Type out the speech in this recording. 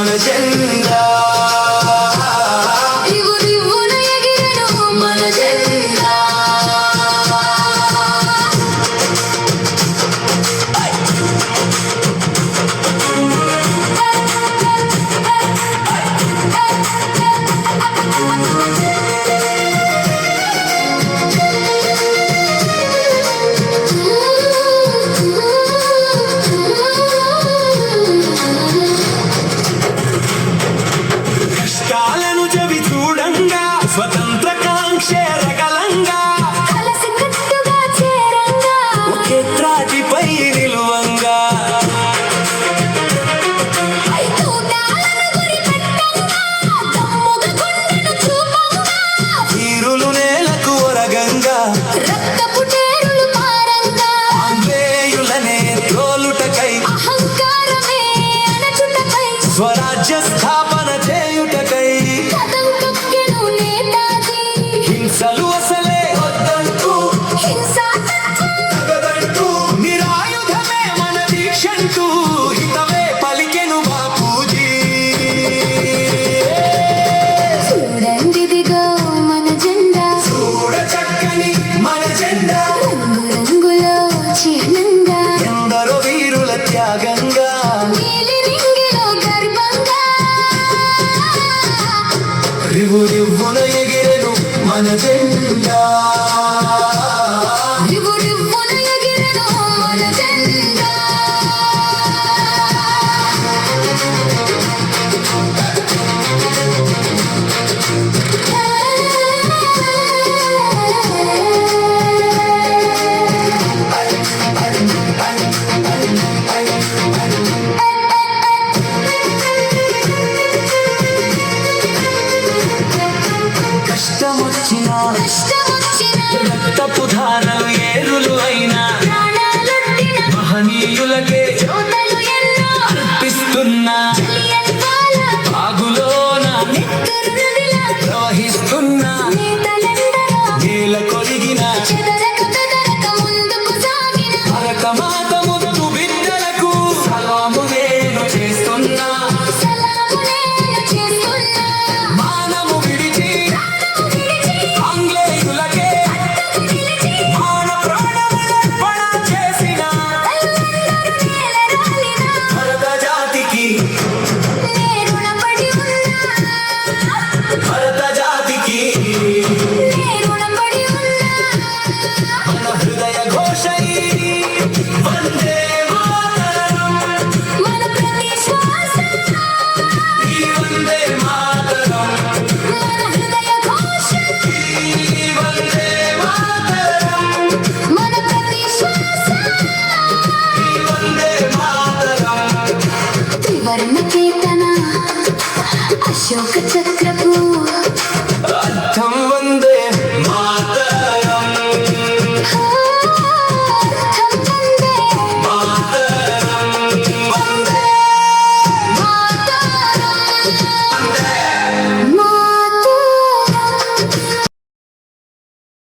మన జెండా రివ్వున ఎగిరెను మన జెండా స్వతంత్ర కాంక్షే రగలంగా కలసి కట్టుగా చేరంగా ఒకే త్రాటిపై నిలువంగా ఐతూటాలను గురిపెట్టంగా దమ్ముగా గుండెను చూపంగా తీరులు నేలకు ఒరగంగా రక్తపు టేరులు పారంగా ఆంగ్లేయులనే త్రోలుటకై అహంకారమే అణచుటకై స్వరాజ్య స్థాపన చేయుటకై కథం తొక్కెను నేతాజీ హింసలు అసలే వద్దంటూ తగదంటూ నిరాయుధమే మన దీక్షంటూ హితమే పలికెను బాపూజీ చూడండిదిగో మన జెండా చూడ చక్కని మన జెండా రంగు రంగులో చిహ్నంగా ఎందరో వీరుల త్యాగంగా నీలి రింగిలో గర్వంగా రివ్వున ఎగిరెను మన జెండా రివ్వున ఎగిరెను మన జెండా కష్టమొచ్చినా కష్టమొచ్చినా రక్తపు ధారలు ఏరులు అయినా ప్రాణాలొడ్డిన మహనీయులకే జ్యోతులు ఎన్నో అర్పిస్తున్నా చెలియల్వాల ఆగులోన నెత్తురు నదిలా ప్రవహిస్తున్నా నేతలెందరో నేల కొరిగిన చెదరక బెదరక ముందుకు సాగిన భరతమాత ముద్దు బిడ్డలకు సలాము నేను చేస్తున్నా సలాము నేను చేస్తున్నా మానము విడిచి ఆంగ్లేయులకే నిలిచి మాన ప్రాణములర్పణ చేసిన తల్లందరూ నేలరాలిన భరత జాతికి నే రుణపడి ఉన్నా భరత జాతికి నే రుణపడి ఉన్నా మన హృదయ ఘోష ఇది వందే మాతరం మన ప్రతి శ్వాస ఈ వందే మాతరం మన హృదయ ఘోష ఈ వందే మాతరం మన ప్రతి శ్వాస ఈ వందే మాతరం త్రివర్ణ కేతన అశోక చక్ర